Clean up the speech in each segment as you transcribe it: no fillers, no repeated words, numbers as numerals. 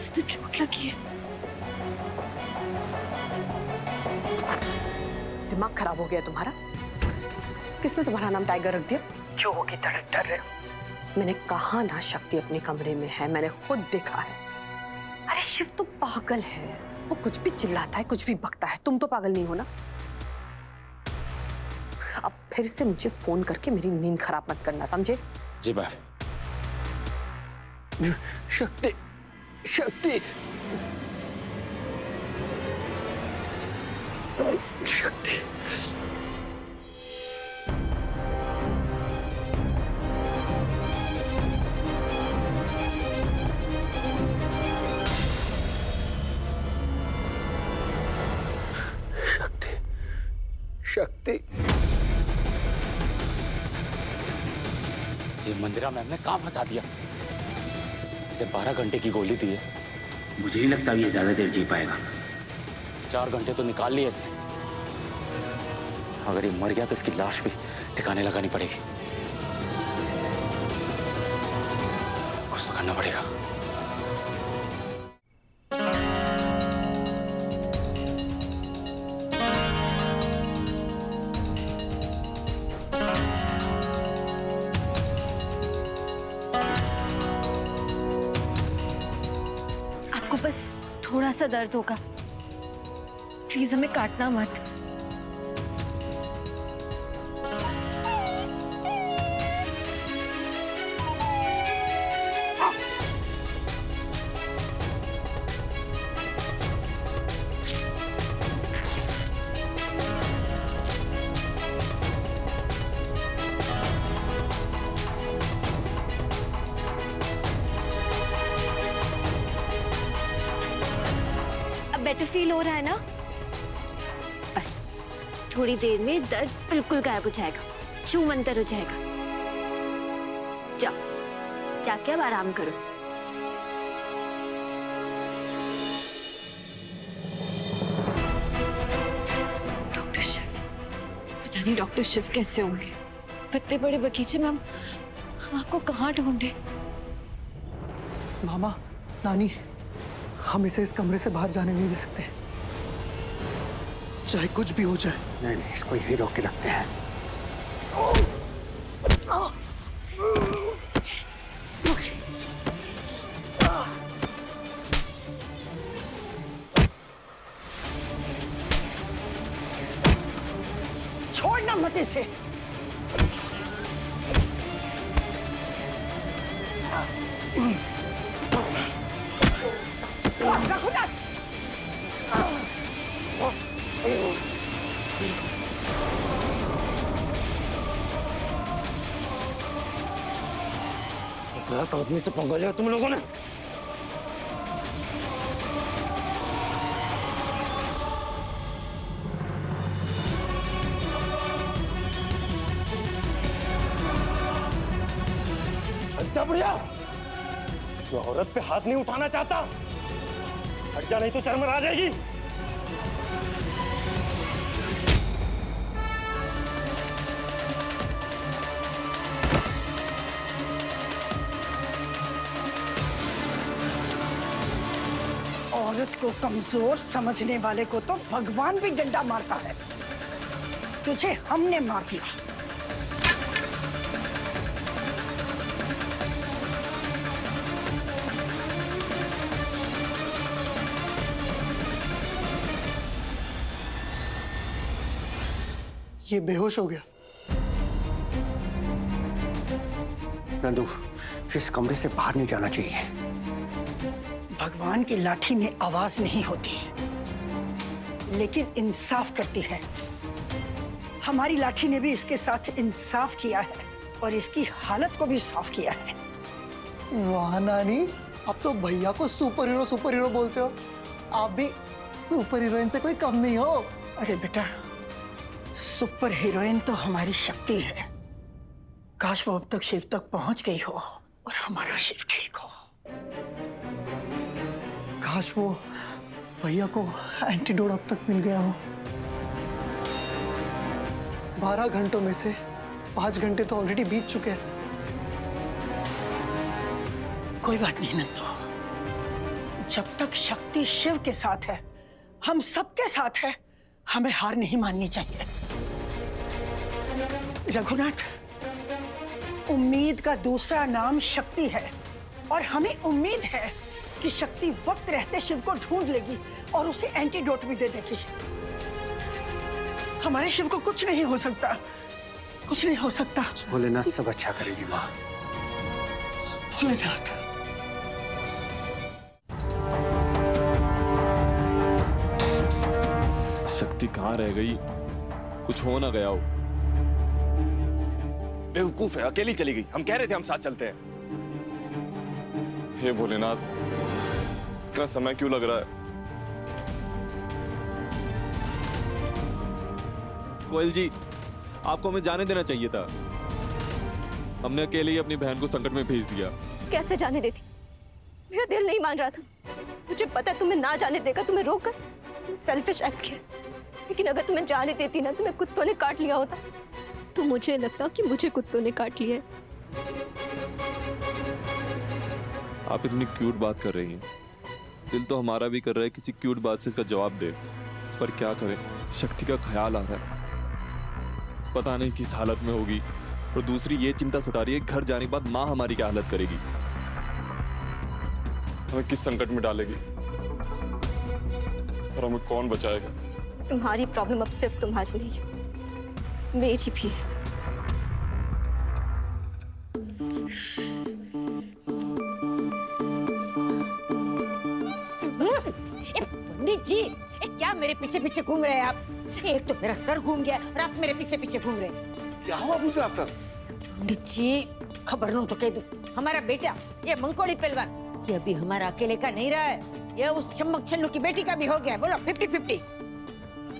तो चोट लगी है। दिमाग खराब हो गया तुम्हारा? किसने तुम्हारा नाम टाइगर रख दिया? जो होगी तड़क डर रहे हो। मैंने कहा ना शक्ति अपने कमरे में है, मैंने खुद देखा है। अरे शिव तो पागल है, वो कुछ भी चिल्लाता है, कुछ भी बकता है। तुम तो पागल नहीं हो ना? अब फिर से मुझे फोन करके मेरी नींद खराब मत करना, समझे? जी मैम। शक्ति शक्ति शक्ति शक्ति शक्ति। ये मंदिरा मैम ने कहाँ फंसा दिया? इसे 12 घंटे की गोली दी है। मुझे नहीं लगता ये ज्यादा देर जी पाएगा। 4 घंटे तो निकाल लिए इसने। अगर ये मर गया तो इसकी लाश भी ठिकाने लगानी पड़ेगी। कुछ तो करना पड़ेगा। आपको बस थोड़ा सा दर्द होगा, प्लीज हमें काटना मत। अब बेटर फील हो रहा है ना? बस थोड़ी देर में दर्द बिल्कुल गायब हो जाएगा, छूमंतर हो जाएगा। जाओ जाके अब आराम करो। डॉक्टर शिव, पता नहीं डॉक्टर शिव कैसे होंगे। इतने बड़े बगीचे में हम आपको कहाँ ढूंढे? मामा, नानी, हम इसे इस कमरे से बाहर जाने नहीं दे सकते, चाहे कुछ भी हो जाए। नहीं नहीं, इसको यही रोक के रखते हैं। छोड़ना मत इसे। गलत आदमी से पंगा लिया तुम लोगों ने। अच्छा बढ़िया, जो औरत पे हाथ नहीं उठाना चाहता हट जा, नहीं तो चरमर आ जाएगी। औरत को कमजोर समझने वाले को तो भगवान भी डंडा मारता है। तुझे हमने मार दिया। ये बेहोश हो गया। नंदू, इस कमरे से बाहर नहीं जाना चाहिए। भगवान की लाठी में आवाज नहीं होती, लेकिन इंसाफ करती है। हमारी लाठी ने भी इसके साथ इंसाफ किया है और इसकी हालत को भी साफ किया है। वाह नानी, अब तो भैया को सुपर हीरो बोलते हो। आप भी सुपर हीरोइन से कोई कम नहीं हो। अरे बेटा, सुपर हीरोइन तो हमारी शक्ति है। काश वो अब तक शिव तक पहुंच गई हो और हमारा शिव ठीक हो। काश वो भैया को एंटीडोट अब तक मिल गया हो। 12 घंटों में से 5 घंटे तो ऑलरेडी बीत चुके हैं। कोई बात नहीं नंदू, जब तक शक्ति शिव के साथ है, हम सबके साथ है, हमें हार नहीं माननी चाहिए। रघुनाथ, उम्मीद का दूसरा नाम शक्ति है और हमें उम्मीद है कि शक्ति वक्त रहते शिव को ढूंढ लेगी और उसे एंटीडोट भी दे देगी। हमारे शिव को कुछ नहीं हो सकता, कुछ नहीं हो सकता। भोलेनाथ सब अच्छा करेगी माँ। भोलेनाथ, शक्ति कहाँ रह गई? कुछ हो ना गया हो। बेवकूफ है, अकेली चली गई। हम कह रहे थे हम साथ चलते हैं। हे भोलेनाथ, इतना समय क्यों लग रहा है? कोयल जी, आपको हमें जाने देना चाहिए था। हमने अकेले ही अपनी बहन को संकट में भेज दिया। कैसे जाने देती? मेरा दिल नहीं मान रहा था। मुझे पता है तुम्हें ना जाने देगा, तुम्हें रोककर सेल्फिश एक्ट किया। लेकिन अगर तुम्हें जाने देती ना, तुम्हें कुत्तों ने काट लिया होता। तो मुझे लगता कि मुझे कुत्तों ने काट लिया है। आप इतनी क्यूट बात कर रही हैं। दिल तो हमारा भी कर रहा है किसी क्यूट बात से इसका जवाब दे, पर क्या करें, शक्ति का ख्याल आ रहा है। पता नहीं किस हालत में होगी, और दूसरी ये चिंता सता रही है घर जाने के बाद माँ हमारी क्या हालत करेगी, हमें किस संकट में डालेगी, और हमें कौन बचाएगा। तुम्हारी प्रॉब्लम अब सिर्फ तुम्हारी नहीं है, मेरी भी है। पंडित जी, क्या मेरे पीछे पीछे घूम रहे हैं आप? एक तो मेरा सर घूम गया और आप मेरे पीछे पीछे घूम रहे हैं। क्या हुआ गुजरात? पंडित जी, खबर लो तो कह दूं, हमारा बेटा ये मंकोड़ी पहलवान, ये अभी हमारा अकेले का नहीं रहा है, ये उस चम्मक छल्लू की बेटी का भी हो गया है। बोलो 50-50।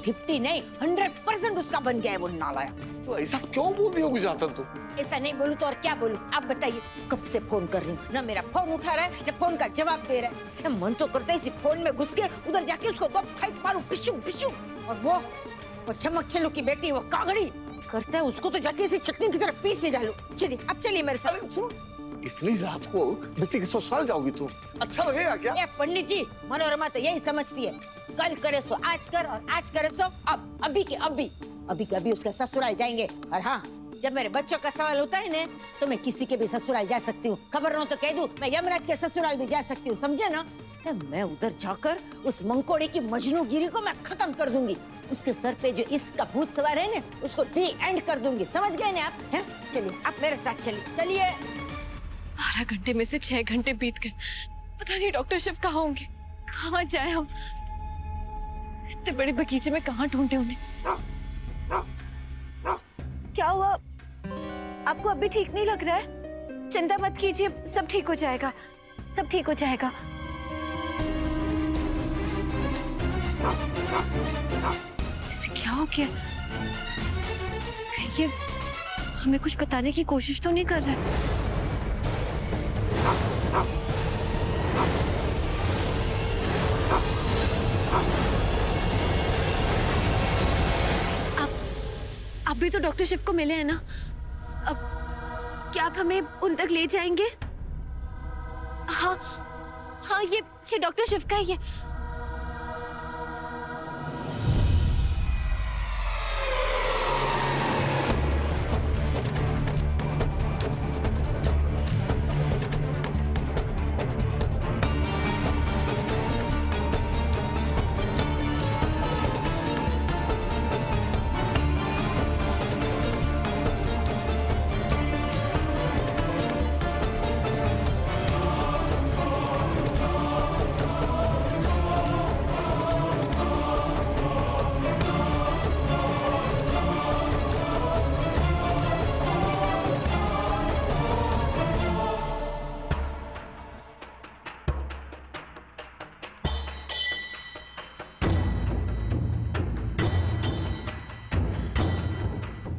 50 नहीं, 100% उसका बन गया है वो नालायक। तो ऐसा क्यों बोल रही हो गुजरात तुम? ऐसा नहीं बोलूं तो और क्या बोलूं? आप बताइए। कब से फोन कर रही हूँ, ना मेरा फोन उठा रहा है, ना फोन का जवाब दे रहा है। मन तो करता है इसी फोन में घुस के उधर जाके उसको दो फाइट मारूं, पिशू पिशू। और वो चमक छल्लू की बेटी, वो कागड़ी करता है, उसको तो जाके इसी चटनी की तरफ पीस ही डालूं। चलिए अब चलिए मेरे साथ। सुन, इतनी रात को बेटी के ससुराल जाओगी तुम? अच्छा लगेगा क्या? ए पंडित जी, मनोरमा तो यही समझती है, कल करे सो आज कर और आज करे सो अब, अभी के अभी उसके ससुराल जाएंगे। और हाँ, जब मेरे बच्चों का सवाल होता है ना, तो मैं किसी के भी ससुराल जा सकती हूँ। खबर हो तो कह दूं, मैं यमराज के ससुराल भी जा सकती हूँ, समझे ना? मैं उधर जाकर उस मंकोड़े की मजनूगिरी को मैं खत्म कर दूंगी। उसके सर पे जो इसका भूत सवार है ना, उसको डी एंड कर दूंगी। समझ गए ना आप? हैं? चलिए आप मेरे साथ चलिए। 12 घंटे में से 6 घंटे बीत गए। पता नहीं डॉक्टर शिव कहाँ होंगे, कहाँ जाए हम? इतने बड़े बगीचे में कहाँ ढूंढे उन्हें? क्या हुआ? आपको अभी ठीक नहीं लग रहा है? चिंता मत कीजिए, सब ठीक हो जाएगा, सब ठीक हो जाएगा। इसे क्या हो गया? कहीं ये हमें कुछ बताने की कोशिश तो नहीं कर रहा है? आप भी तो डॉक्टर शिव को मिले हैं ना? अब क्या आप हमें उन तक ले जाएंगे? हाँ, ये डॉक्टर शिव का ही है।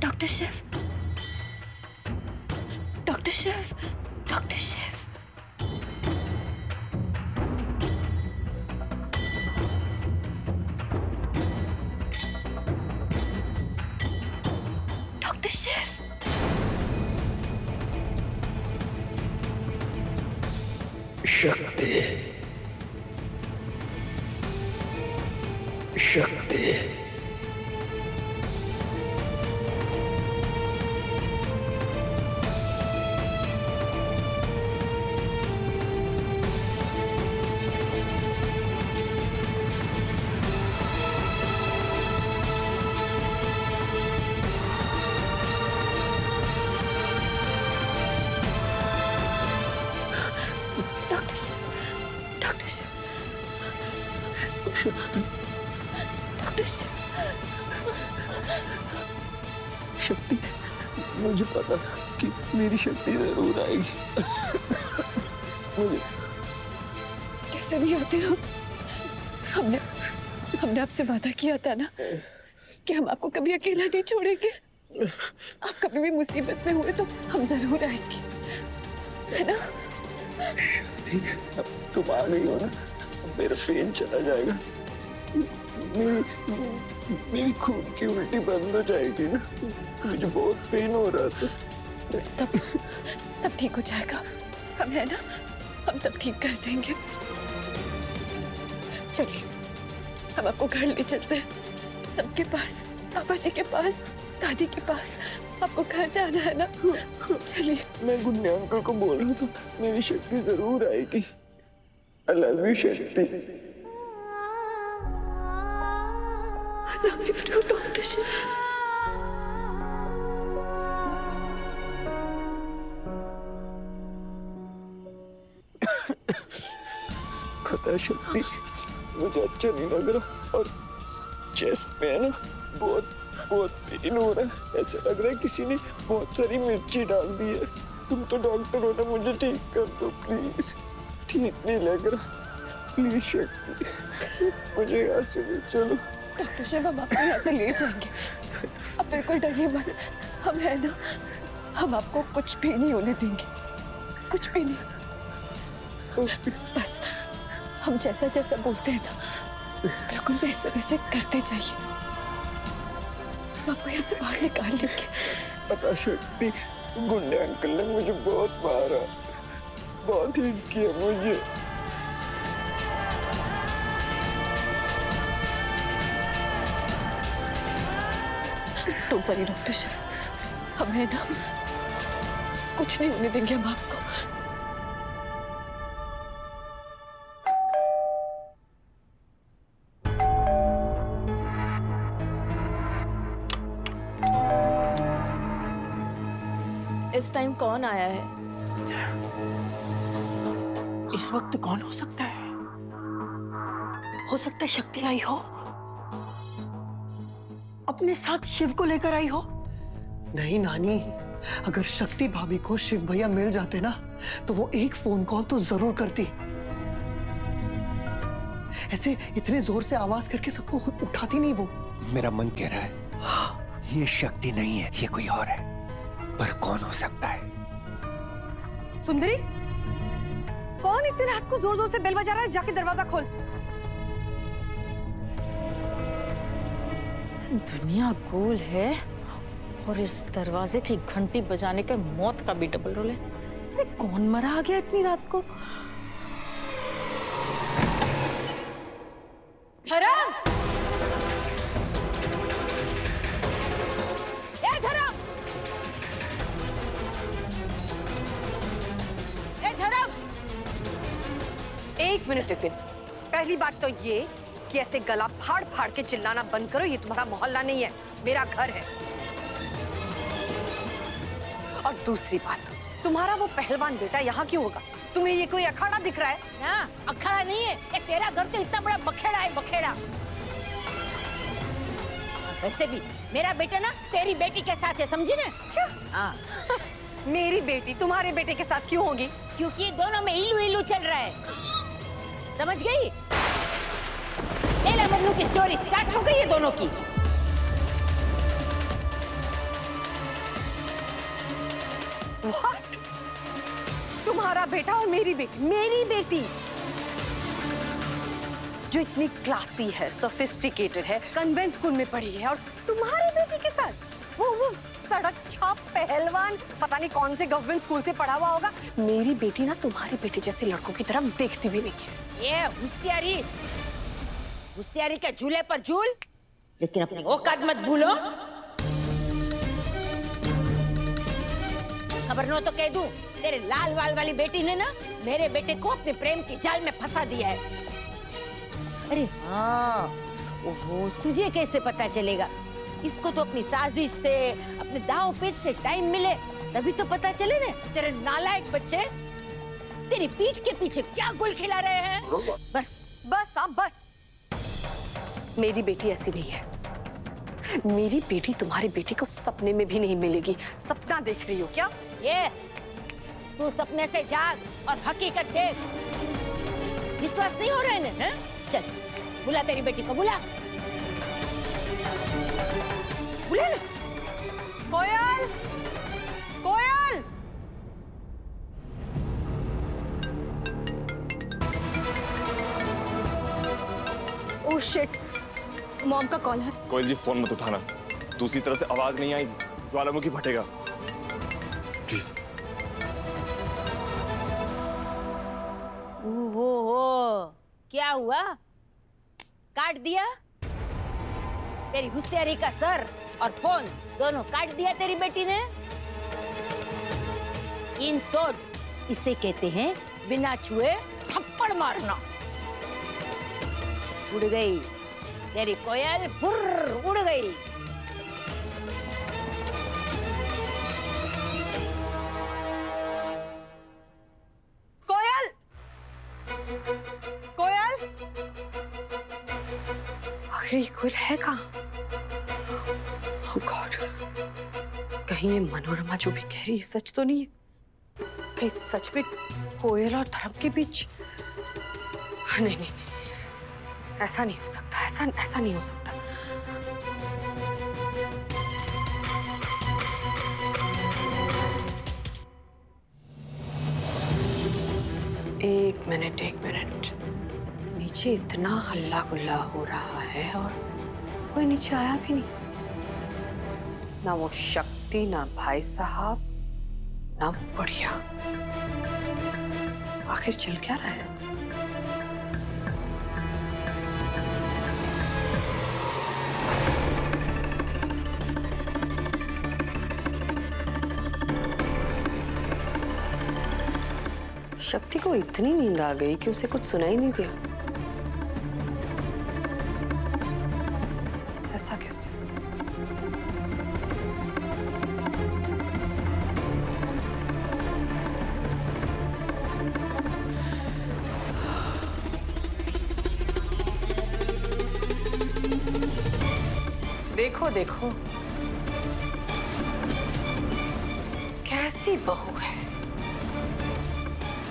Doctor Shiv, doctor Shiv, doctor Shiv. Doctor Shiv, Shakti, Shakti. Doctor साहब, डॉक्टर साहब, डॉक्टर साहब। शक्ति, मुझे पता था कि मेरी शक्ति जरूर आएगी। मुझे कैसे भी होते हो, हमने आपसे वादा किया था ना कि हम आपको कभी अकेला नहीं छोड़ेंगे। आप कभी भी मुसीबत में हुए तो हम जरूर आएंगे, है ना? अब तुम आ गई हो ना, अब मेरा पेन चला जाएगा। मेरी खून की उल्टी बंद हो जाएगी ना। मुझे बहुत पेन हो रहा था। सब ठीक हो जाएगा, हम है ना, हम सब ठीक कर देंगे। चलिए हम आपको घर ले चलते हैं, सबके पास, पापा जी के पास, दादी के पास। आपको घर जाना है ना, चलिए। मैं गुन्ने अंकल को बोल रहा था मेरी शक्ति जरूर आएगी। I love you, शक्ति। डॉक्टर साहब। पता है शक्ति, मुझे अच्छा नहीं लग रहा और चेस्ट में है ना बहुत पेन हो रहा है। ऐसा लग रहा है किसी ने बहुत सारी मिर्ची डाल दी है। तुम तो डॉक्टर हो ना, मुझे ठीक कर दो प्लीज। ठीक नहीं लग रहा, प्लीज शक्ति मुझे यहाँ से ले चलो। डॉक्टर साहब, हम आपको यहाँ से ले जाएंगे, अब बिल्कुल डरिए मत। हम है ना, हम आपको कुछ भी नहीं होने देंगे, कुछ भी नहीं। बस हम जैसा जैसा बोलते हैं ना, बिल्कुल वैसे वैसे करते जाइए। हम आपको यहाँ से बाहर निकाल लेंगे। पता शक्ति, गुंडे अंकल ने मुझे बहुत मारा, बहुत हिट किया मुझे। डोंट वरी डॉक्टर साहब, हम है ना, कुछ नहीं होने देंगे हम आपको। इस टाइम कौन आया है? इस वक्त कौन हो सकता है? हो सकता है शक्ति आई हो, अपने साथ शिव को लेकर आई हो। नहीं नानी, अगर शक्ति भाभी को शिव भैया मिल जाते ना तो वो एक फोन कॉल तो जरूर करती। ऐसे इतने जोर से आवाज करके सबको उठाती नहीं वो। मेरा मन कह रहा है ये शक्ति नहीं है, ये कोई और है, पर कौन हो सकता है? सुंदरी, कौन इतनी रात को जोर जोर से बेल बजा रहा है? जाके दरवाजा खोल। दुनिया गोल है और इस दरवाजे की घंटी बजाने का मौत का भी डबल रोल है। अरे कौन मरा आ गया इतनी रात को? धर्म! ए धर्म! ए धर्म! एक मिनट विपिन, पहली बात तो ये कि ऐसे गला फाड़ फाड़ के चिल्लाना बंद करो। ये तुम्हारा मोहल्ला नहीं है, मेरा घर है। और दूसरी बात, तुम्हारा वो पहलवान बेटा यहाँ क्यों होगा? तुम्हें ये कोई अखाड़ा दिख रहा है? ना, अखाड़ा नहीं है, ये तेरा घर तो इतना बड़ा बखेड़ा है, बखेड़ा। वैसे भी मेरा बेटा ना तेरी बेटी के साथ है, समझी ना? क्या? हाँ। मेरी बेटी तुम्हारे बेटे के साथ क्यों होगी? क्योंकि दोनों में इलू इलू चल रहा है, समझ गई? लैला मजनू की स्टोरी स्टार्ट हो गई है दोनों की। What? तुम्हारा बेटा और मेरी बेटी जो इतनी क्लासी है, सोफिस्टिकेटेड है, कन्वेंट स्कूल में पढ़ी है, और तुम्हारी बेटी के साथ वो सड़क छाप पहलवान पता नहीं कौन से गवर्नमेंट स्कूल से पढ़ा हुआ होगा। मेरी बेटी ना तुम्हारी बेटी जैसे लड़कों की तरफ देखती भी नहीं है। ये होशियारी होशियारी के झूले पर झूल, लेकिन अपनी औकात मत भूलो। खबर न हो तो कह दूं, तेरे लाल वाल वाली बेटी ने ना मेरे बेटे को अपने प्रेम के जाल में फंसा दिया है। अरे हाँ, ओहो, तुझे कैसे पता चलेगा? इसको तो अपनी साजिश से, अपने दाव पेच से टाइम मिले तभी तो पता चले ना। तेरे नालायक बच्चे तेरी पीठ के पीछे क्या गुल खिला रहे हैं। बस बस अब बस। मेरी बेटी ऐसी नहीं है। मेरी बेटी तुम्हारी बेटी को सपने में भी नहीं मिलेगी। सपना देख रही हो क्या? ये तू सपने से जाग और हकीकत देख। विश्वास नहीं हो रहा है ना? चल बुला तेरी बेटी को, बुला बुला ना। कोयल, कोयल। ओह शिट, मॉम का कॉल है। कोयल जी फोन मत उठाना, दूसरी तरफ से आवाज नहीं आई, ज्वालामुखी फटेगा, प्लीज। ओहो, क्या हुआ? काट दिया? तेरी होशियारी का सर और फोन दोनों काट दिया तेरी बेटी ने। इन शॉर्ट इसे कहते हैं बिना छुए थप्पड़ मारना। उड़ गई तेरी कोयल, फुर्र उड़ गई। कोयल, कोयल। आखिर ये कोयल है कहाँ? Oh God, कहीं ये मनोरमा जो भी कह रही है सच तो नहीं है? कहीं सच में कोयल और धर्म के बीच? नहीं नहीं नहीं, ऐसा नहीं हो सकता, ऐसा नहीं हो सकता। एक मिनट, नीचे इतना हल्ला गुल्ला हो रहा है और कोई नीचे आया भी नहीं। ना वो शक्ति, ना भाई साहब, ना वो बढ़िया। आखिर चल क्या रहा है? शक्ति को इतनी नींद आ गई कि उसे कुछ सुनाई नहीं दिया। ऐसा कैसे? देखो देखो, कैसी बहू है।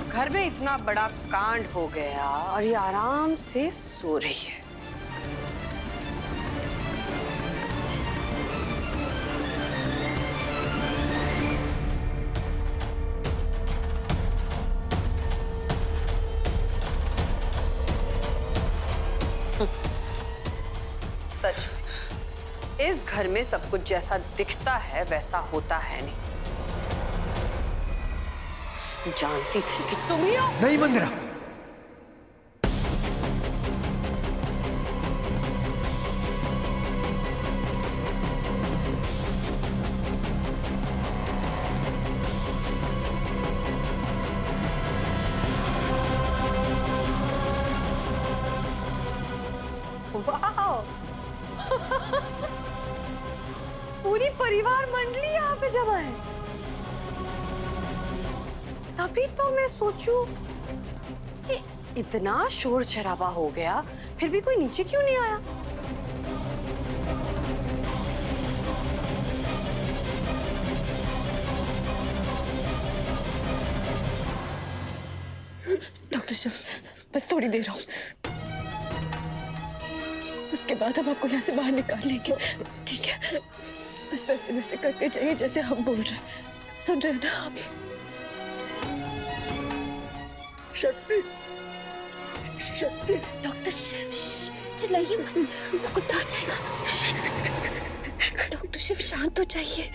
घर में इतना बड़ा कांड हो गया और ये आराम से सो रही है। सच में इस घर में सब कुछ जैसा दिखता है वैसा होता है नहीं। जानती थी कि तुम ही हो। नहीं मंदिरा, वाह, पूरी परिवार मंडली यहाँ पे जमा है। तभी तो मैं सोचूं कि इतना शोर शराबा हो गया, फिर भी कोई नीचे क्यों नहीं आया? डॉक्टर शिव, बस थोड़ी देर और, उसके बाद हम आपको यहाँ से बाहर निकाल लेंगे, ठीक है? बस वैसे वैसे करते जाइए जैसे हम बोल रहे हैं। सुन रहे हो ना आप? शक्ति, शक्ति। डॉक्टर शिव, चिल्लाइए मत, वो कुत्ता आ जाएगा। डॉक्टर शिव शांत हो जाइए।